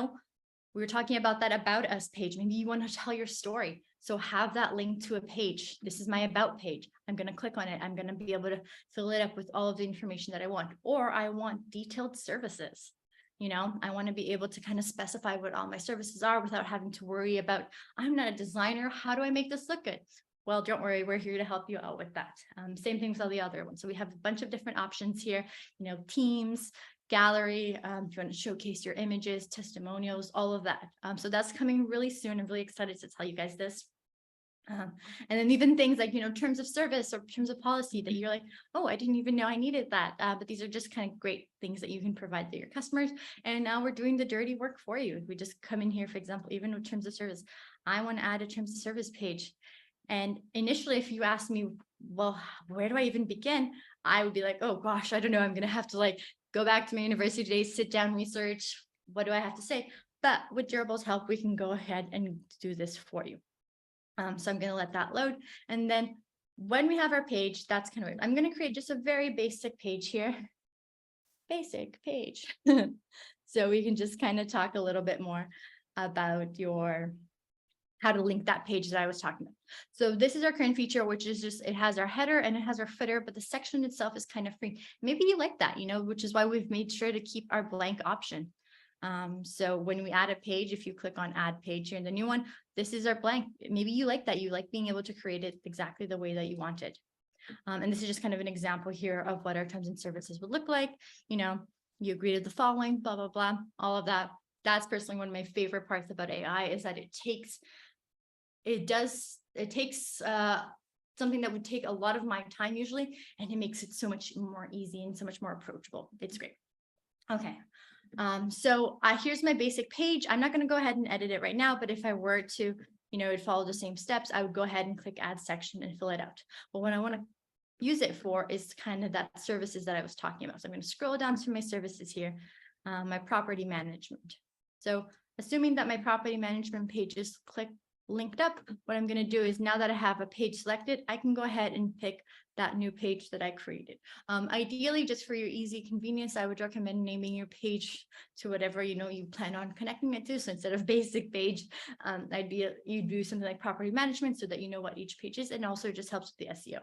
were talking about that about us page. Maybe you want to tell your story. So have that link to a page. This is my about page. I'm going to click on it. I'm going to be able to fill it up with all of the information that I want, or I want detailed services. I want to be able to kind of specify what all my services are without having to worry about, I'm not a designer. How do I make this look good? Well, don't worry, we're here to help you out with that. Same thing with all the other ones. So we have a bunch of different options here, themes, gallery, if you want to showcase your images, testimonials, all of that. So that's coming really soon. I'm really excited to tell you guys this. And then even things like, terms of service or terms of policy that you're like, oh, I didn't even know I needed that. But these are just kind of great things that you can provide to your customers. And now we're doing the dirty work for you. We just come in here, for example, even with terms of service, I want to add a terms of service page. And initially, if you ask me, well, where do I even begin? I would be like, oh gosh, I don't know. I'm going to have to go back to my university days, sit down, research. What do I have to say? But with Durable's help, we can go ahead and do this for you. So I'm going to let that load. And then when we have our page, that's kind of, I'm going to create just a very basic page here. Basic page. So we can just kind of talk a little bit more about how to link that page that I was talking about. So this is our current feature, which is just, it has our header and it has our footer, but the section itself is kind of free. Maybe you like that, which is why we've made sure to keep our blank option. So when we add a page, if you click on add page here in the new one, this is our blank. Maybe you like that. You like being able to create it exactly the way that you wanted. And this is just kind of an example here of what our terms and services would look like. You agree to the following, blah, blah, blah, all of that. That's personally one of my favorite parts about AI is that it takes something that would take a lot of my time usually, and it makes it so much more easy and so much more approachable. It's great. Okay. So here's my basic page. I'm not going to go ahead and edit it right now, but if I were to, it'd follow the same steps, I would go ahead and click add section and fill it out. But what I want to use it for is kind of that services that I was talking about. So I'm going to scroll down to my services here, my property management. So assuming that my property management page is linked up, what I'm going to do is now that I have a page selected, I can go ahead and pick that new page that I created. Ideally, just for your easy convenience, I would recommend naming your page to whatever you plan on connecting it to. So instead of basic page, you do something like property management so that you know what each page is, and also just helps with the SEO.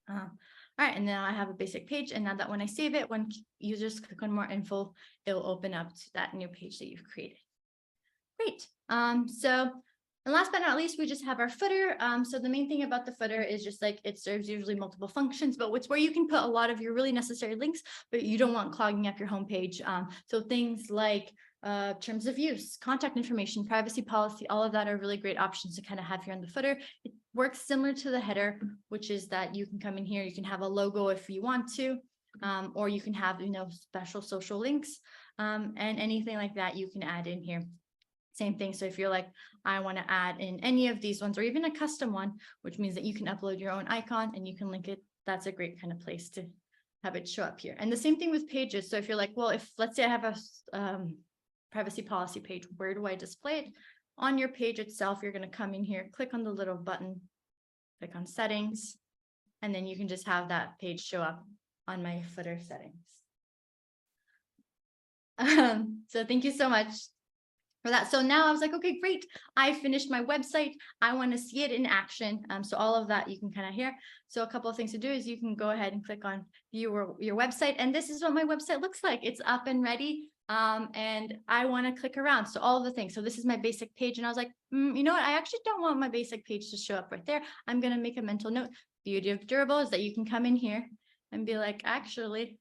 All right, and now I have a basic page, and now that when I save it, when users click on more info, it will open up to that new page that you've created. Great. And last but not least, we just have our footer. So the main thing about the footer is just it serves usually multiple functions, but it's where you can put a lot of your really necessary links, but you don't want clogging up your homepage. So things like terms of use, contact information, privacy policy, all of that are really great options to kind of have here on the footer. It works similar to the header, which is that you can come in here, you can have a logo if you want to, or you can have, special social links, and anything like that you can add in here. Same thing. So if you're like, I want to add in any of these ones or even a custom one, which means that you can upload your own icon and you can link it. That's a great kind of place to have it show up here. And the same thing with pages. So if you're like, well, if let's say I have a privacy policy page, where do I display it? On your page itself, you're going to come in here, click on the little button, click on settings, and then you can just have that page show up on my footer settings. So thank you so much for that. So now I was like, okay, great. I finished my website. I want to see it in action. So all of that you can kind of hear. So a couple of things to do is you can go ahead and click on view your website. And this is what my website looks like. It's up and ready. And I want to click around. So all of the things. So this is my basic page. And I was like, you know what? I actually don't want my basic page to show up right there. I'm going to make a mental note. Beauty of Durable is that you can come in here and be like, actually,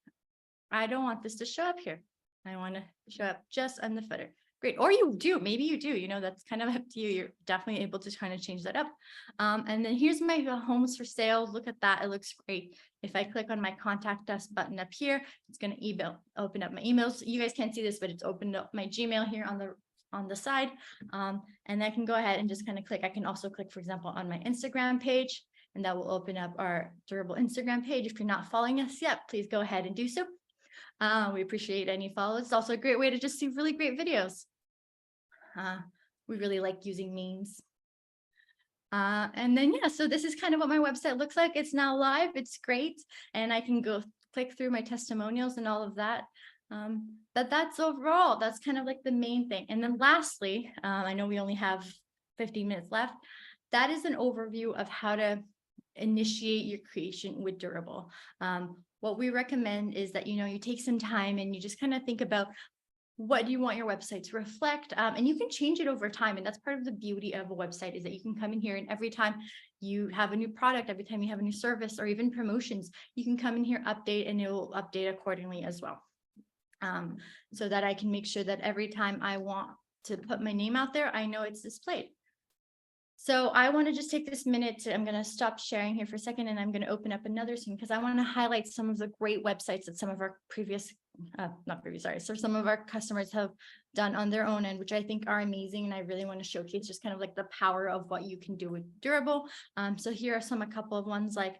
I don't want this to show up here. I want to show up just on the footer. Great. Or you do, maybe you do, that's kind of up to you. You're definitely able to kind of change that up. And then here's my homes for sale. Look at that. It looks great. If I click on my contact us button up here, it's going to open up my emails. You guys can't see this, but it's opened up my Gmail here on the side. And I can go ahead and just kind of click. I can also click, for example, on my Instagram page, and that will open up our Durable Instagram page. If you're not following us yet, please go ahead and do so. We appreciate any follows. It's also a great way to just see really great videos. We really like using memes. And then, yeah, so this is kind of what my website looks like. It's now live. It's great. And I can go click through my testimonials and all of that. But that's overall, that's kind of like the main thing. And then lastly, I know we only have 15 minutes left. That is an overview of how to initiate your creation with Durable. What we recommend is that, you take some time and you just kind of think about what do you want your website to reflect, and you can change it over time. And that's part of the beauty of a website, is that you can come in here and every time you have a new product, every time you have a new service or even promotions, you can come in here, update, and it will update accordingly as well. So that I can make sure that every time I want to put my name out there, I know it's displayed. So I want to just take this minute I'm going to stop sharing here for a second, and I'm going to open up another screen because I want to highlight some of the great websites that some of our some of our customers have done on their own end, which I think are amazing. And I really want to showcase just kind of like the power of what you can do with Durable. So here are a couple of ones, like,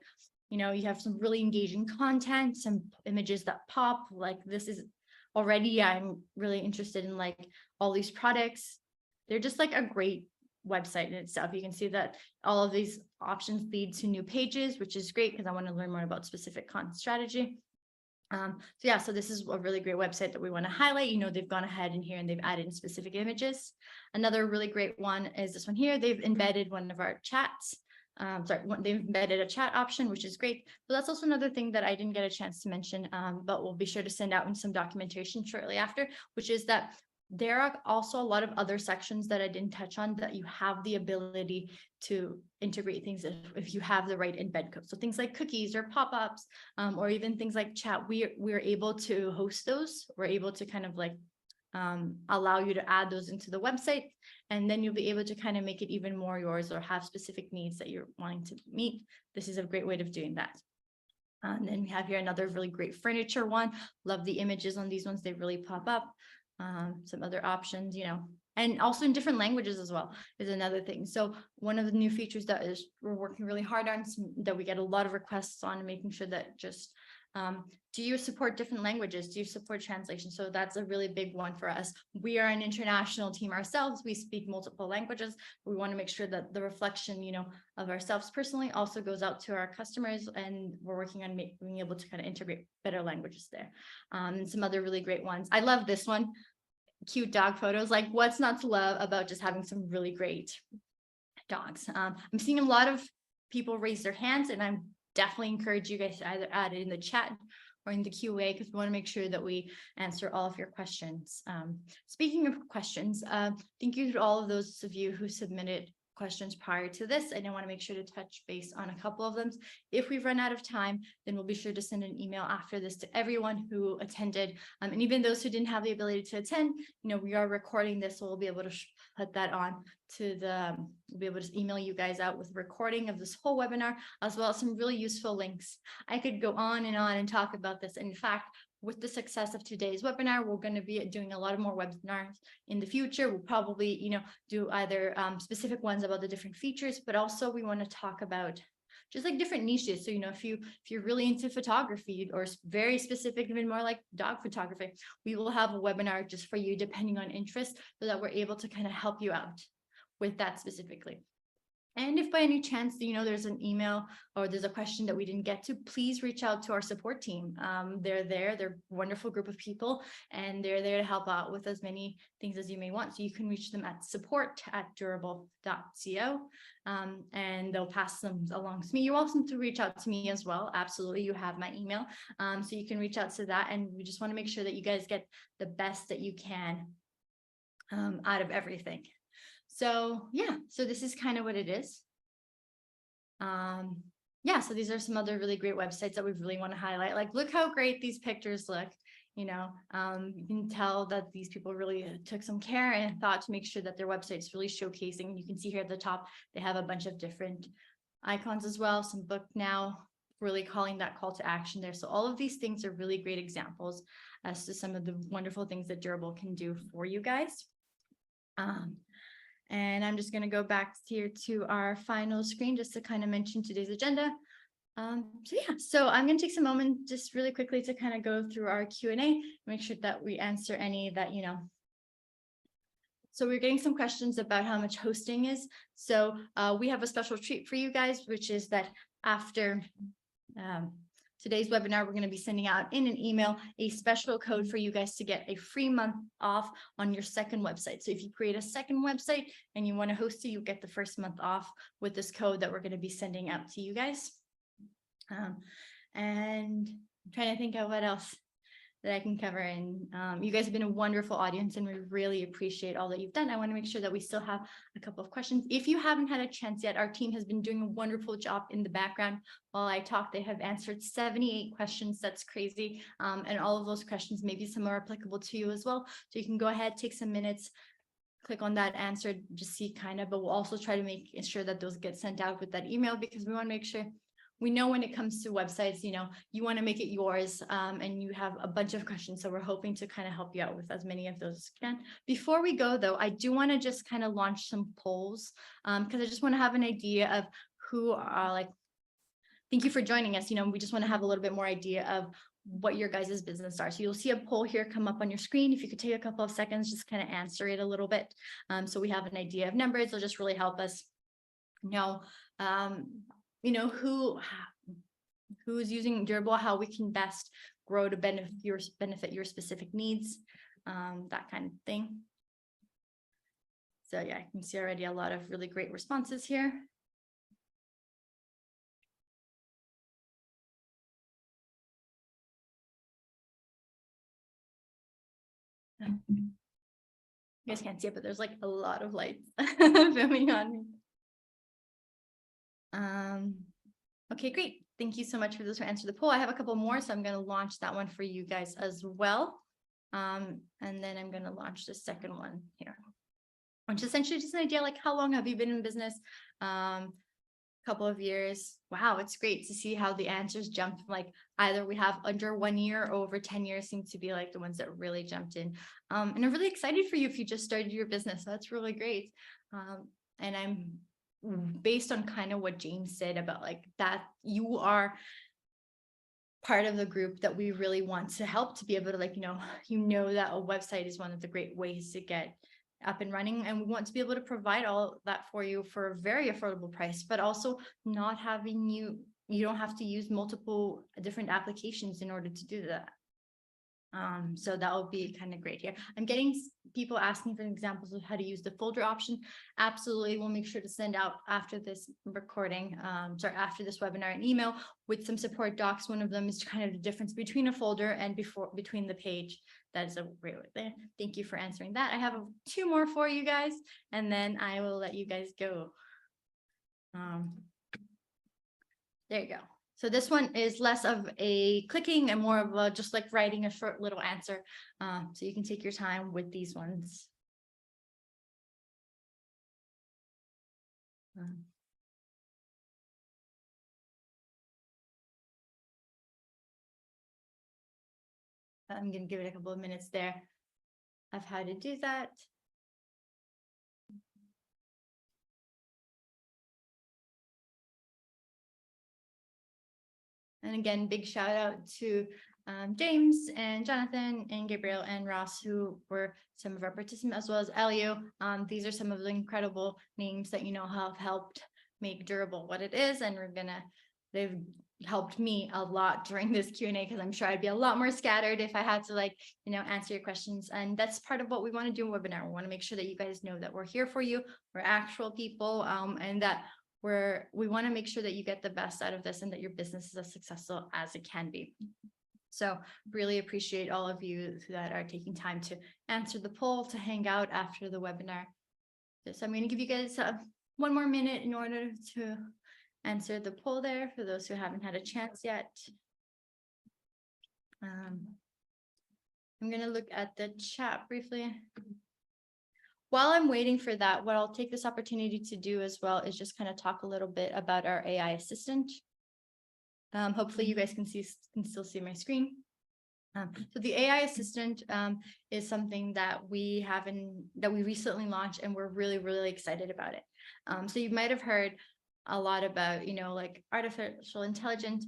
you have some really engaging content, some images that pop, like this is already, I'm really interested in like all these products. They're just like a great website in itself. You can see that all of these options lead to new pages, which is great because I want to learn more about specific content strategy. So this is a really great website that we want to highlight. They've gone ahead in here and they've added in specific images. Another really great one is this one here. They've embedded one of our chats. They've embedded a chat option, which is great. So that's also another thing that I didn't get a chance to mention, but we'll be sure to send out in some documentation shortly after, which is that there are also a lot of other sections that I didn't touch on that you have the ability to integrate things if you have the right embed code. So things like cookies or pop-ups, or even things like chat, we're able to host those. We're able to kind of like allow you to add those into the website, and then you'll be able to kind of make it even more yours or have specific needs that you're wanting to meet. This is a great way of doing that. And then we have here another really great furniture one. Love the images on these ones. They really pop up. Some other options, and also in different languages as well is another thing. So one of the new features that we're working really hard on, that we get a lot of requests on, making sure that just do you support different languages? Do you support translation? So that's a really big one for us. We are an international team ourselves. We speak multiple languages. We want to make sure that the reflection, of ourselves personally also goes out to our customers, and we're working on being able to kind of integrate better languages there. And some other really great ones. I love this one. Cute dog photos. Like, what's not to love about just having some really great dogs? I'm seeing a lot of people raise their hands, and I'm definitely encourage you guys to either add it in the chat or in the QA, because we want to make sure that we answer all of your questions. Speaking of questions, thank you to all of those of you who submitted questions prior to this, and I want to make sure to touch base on a couple of them. If we've run out of time, then we'll be sure to send an email after this to everyone who attended, and even those who didn't have the ability to attend. We are recording this, so we'll be able to put that on to we'll be able to email you guys out with a recording of this whole webinar, as well as some really useful links. I could go on and talk about this. In fact, with the success of today's webinar, we're going to be doing a lot of more webinars in the future. We'll probably, do either specific ones about the different features, but also we want to talk about just like different niches. So, if you're really into photography or very specific, even more like dog photography, we will have a webinar just for you depending on interest, so that we're able to kind of help you out with that specifically. And if by any chance, there's an email or there's a question that we didn't get to, please reach out to our support team. They're a wonderful group of people, and they're there to help out with as many things as you may want. So you can reach them at support@durable.co, and they'll pass them along to me. You're welcome to reach out to me as well. Absolutely. You have my email. So you can reach out to that. And we just want to make sure that you guys get the best that you can out of everything. So so this is kind of what it is. So these are some other really great websites that we really want to highlight. Like, look how great these pictures look. You can tell that these people really took some care and thought to make sure that their website is really showcasing. You can see here at the top, they have a bunch of different icons as well, some book now, really calling that call to action there. So all of these things are really great examples as to some of the wonderful things that Durable can do for you guys. And I'm just going to go back here to our final screen just to kind of mention today's agenda. So I'm going to take some moment just really quickly to kind of go through our Q&A, make sure that we answer any that, So we're getting some questions about how much hosting is. So we have a special treat for you guys, which is that after today's webinar, we're going to be sending out in an email a special code for you guys to get a free month off on your second website. So if you create a second website and you want to host it, you get the first month off with this code that we're going to be sending out to you guys. And I'm trying to think of what else that I can cover. And you guys have been a wonderful audience and we really appreciate all that you've done. I want to make sure that we still have a couple of questions. If you haven't had a chance yet, our team has been doing a wonderful job in the background. While I talk, they have answered 78 questions. That's crazy. And all of those questions, maybe some are applicable to you as well. So you can go ahead, take some minutes, click on that answer, just see but we'll also try to make sure that those get sent out with that email, because we want to make sure we know when it comes to websites, you want to make it yours, and you have a bunch of questions. So we're hoping to kind of help you out with as many of those as can. Before we go, though, I do want to just kind of launch some polls, because I just want to have an idea of who are thank you for joining us. We just want to have a little bit more idea of what your guys' business are. So you'll see a poll here come up on your screen. If you could take a couple of seconds, just kind of answer it a little bit. So we have an idea of numbers. It'll just really help us know who's using Durable, how we can best grow to benefit your specific needs, that kind of thing. So yeah, I can see already a lot of really great responses here. You guys can't see it, but there's a lot of lights filming on me. Okay, great. Thank you so much for those who answered the poll. I have a couple more, so I'm going to launch that one for you guys as well. And then I'm going to launch the second one here, which is essentially just an idea how long have you been in business? Couple of years. Wow, it's great to see how the answers jumped from either we have under 1 year or over 10 years seem to be the ones that really jumped in. And I'm really excited for you if you just started your business. That's really great. And I'm based on kind of what James said about that you are part of the group that we really want to help to be able to that a website is one of the great ways to get up and running, and we want to be able to provide all that for you for a very affordable price, but also not having you don't have to use multiple different applications in order to do that. So that will be kind of great here. I'm getting people asking for examples of how to use the folder option. Absolutely. We'll make sure to send out after this recording, after this webinar, an email with some support docs. One of them is kind of the difference between a folder and between the page. That is a great way there. Thank you for answering that. I have 2 more for you guys, and then I will let you guys go. There you go. So this one is less of a clicking and more of a just writing a short little answer. So you can take your time with these ones. I'm going to give it a couple of minutes there of how to do that. And again, big shout out to James and Jonathan and Gabriel and Ross, who were some of our participants, as well as Elio. These are some of the incredible names that have helped make Durable what it is, and they've helped me a lot during this Q&A, because I'm sure I'd be a lot more scattered if I had to answer your questions. And that's part of what we want to do in webinar. We want to make sure that you guys know that we're here for you. We're actual people, and that we want to make sure that you get the best out of this and that your business is as successful as it can be. So really appreciate all of you that are taking time to answer the poll, to hang out after the webinar. So I'm going to give you guys 1 more minute in order to answer the poll there for those who haven't had a chance yet. I'm going to look at the chat briefly. While I'm waiting for that, what I'll take this opportunity to do as well is just kind of talk a little bit about our AI assistant. Hopefully you guys can still see my screen. So the AI assistant is something that we recently launched, and we're really, really excited about it. So you might have heard a lot about, like artificial intelligence.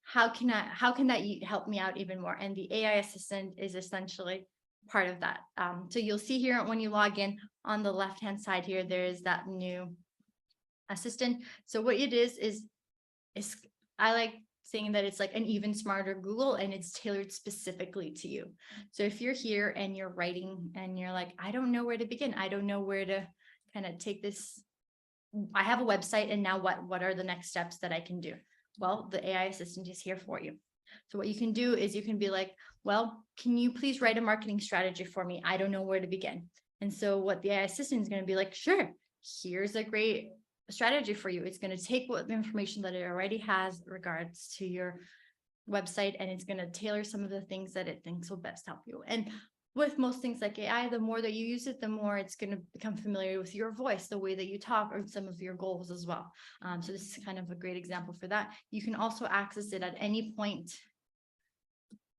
How can that help me out even more? And the AI assistant is essentially part of that. So you'll see here when you log in on the left-hand side here, there is that new assistant. So what it is I like saying that it's like an even smarter Google, and it's tailored specifically to you. So if you're here and you're writing and you're like, I don't know where to begin, I don't know where to kind of take this. I have a website, and now what are the next steps that I can do? Well, the AI assistant is here for you. So what you can do is you can be like, well, can you please write a marketing strategy for me? I don't know where to begin. And so what the AI assistant is going to be like, sure, here's a great strategy for you. It's going to take what the information that it already has regards to your website, and it's going to tailor some of the things that it thinks will best help you. And with most things like AI, the more that you use it, the more it's going to become familiar with your voice, the way that you talk, or some of your goals as well. So this is kind of a great example for that. You can also access it at any point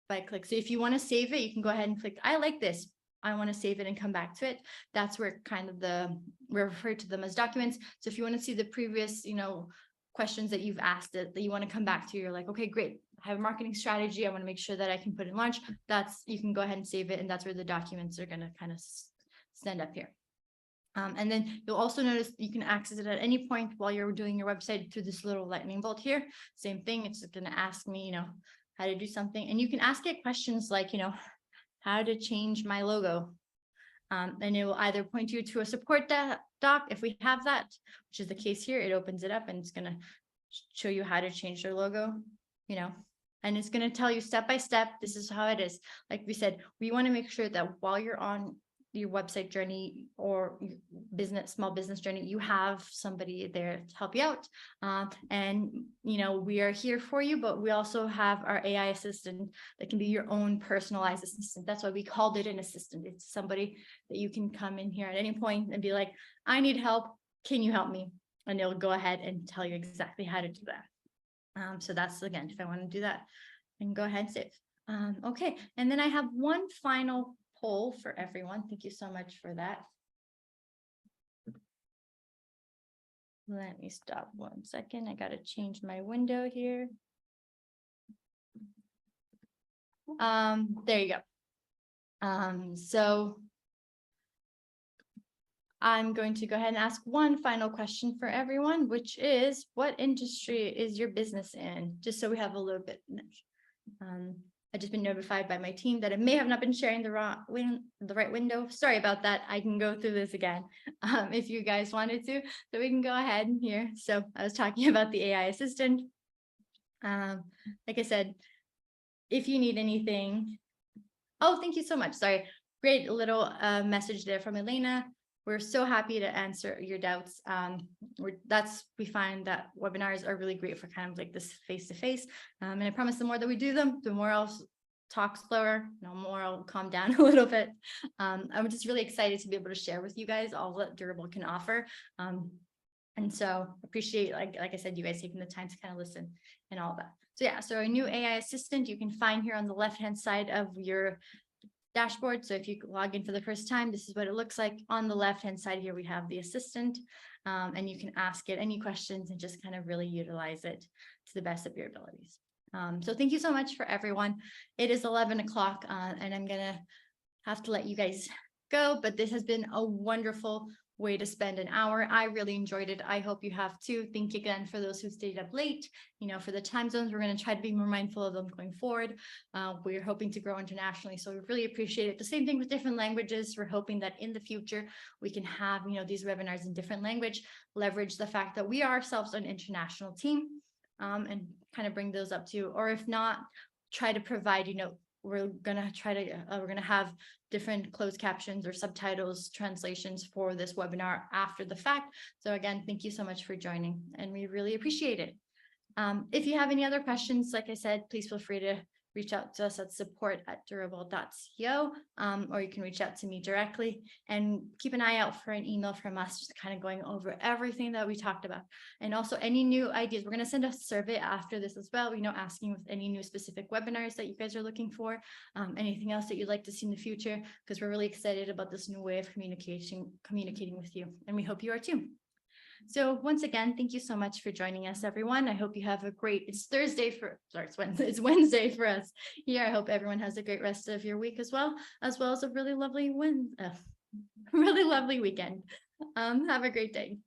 by click. So if you want to save it, you can go ahead and click, I like this, I want to save it, and come back to it. That's where kind of we refer to them as documents. So if you want to see the previous, questions that you've asked that you want to come back to, you're like, okay, great, I have a marketing strategy, I want to make sure that I can put in launch. You can go ahead and save it, and that's where the documents are going to kind of stand up here. And then you'll also notice you can access it at any point while you're doing your website through this little lightning bolt here. Same thing, it's going to ask me, how to do something, and you can ask it questions like, how to change my logo. And it will either point you to a support doc if we have that, which is the case here. It opens it up and it's going to show you how to change your logo, and it's going to tell you step by step, this is how it is. Like we said, we want to make sure that while you're on your website journey or small business journey, you have somebody there to help you out. And we are here for you, but we also have our AI assistant that can be your own personalized assistant. That's why we called it an assistant. It's somebody that you can come in here at any point and be like, I need help, can you help me? And it'll go ahead and tell you exactly how to do that. So that's, again, if I want to do that, I can go ahead and save. Okay, and then I have one final poll for everyone. Thank you so much for that. Let me stop 1 second. I got to change my window here. There you go. So I'm going to go ahead and ask one final question for everyone, which is, what industry is your business in? Just so we have a little bit. I've just been notified by my team that I may have not been sharing the right window. Sorry about that. I can go through this again if you guys wanted to. So we can go ahead here. So I was talking about the AI assistant. Like I said, if you need anything. Oh, thank you so much. Sorry. Great little message there from Elena. We're so happy to answer your doubts. We find that webinars are really great for kind of like this face-to-face. And I promise the more that we do them, the more I'll talk slower, more I'll calm down a little bit. I'm just really excited to be able to share with you guys all that Durable can offer. And so appreciate, like I said, you guys taking the time to kind of listen and all that. So yeah, so a new AI assistant you can find here on the left-hand side of your dashboard. So if you log in for the first time, this is what it looks like. On the left-hand side here, we have the assistant, and you can ask it any questions and just kind of really utilize it to the best of your abilities. So thank you so much for everyone. It is 11 o'clock, and I'm gonna have to let you guys go, but this has been a wonderful way to spend an hour. I really enjoyed it. I hope you have too. Thank you again for those who stayed up late. For the time zones, we're going to try to be more mindful of them going forward. We're hoping to grow internationally, so we really appreciate it. The same thing with different languages. We're hoping that in the future we can have these webinars in different language, leverage the fact that we are ourselves an international team, and kind of bring those up too. Or if not, try to provide we're gonna have different closed captions or subtitles translations for this webinar after the fact. So again, thank you so much for joining, and we really appreciate it. If you have any other questions, like I said, please feel free to reach out to us at support@durable.co, or you can reach out to me directly, and keep an eye out for an email from us, just kind of going over everything that we talked about. And also any new ideas. We're going to send a survey after this as well, asking with any new specific webinars that you guys are looking for, anything else that you'd like to see in the future, because we're really excited about this new way of communicating with you. And we hope you are too. So once again, thank you so much for joining us, everyone. I hope you have a great, it's Wednesday for us here. I hope everyone has a great rest of your week as well as a really lovely weekend. Have a great day.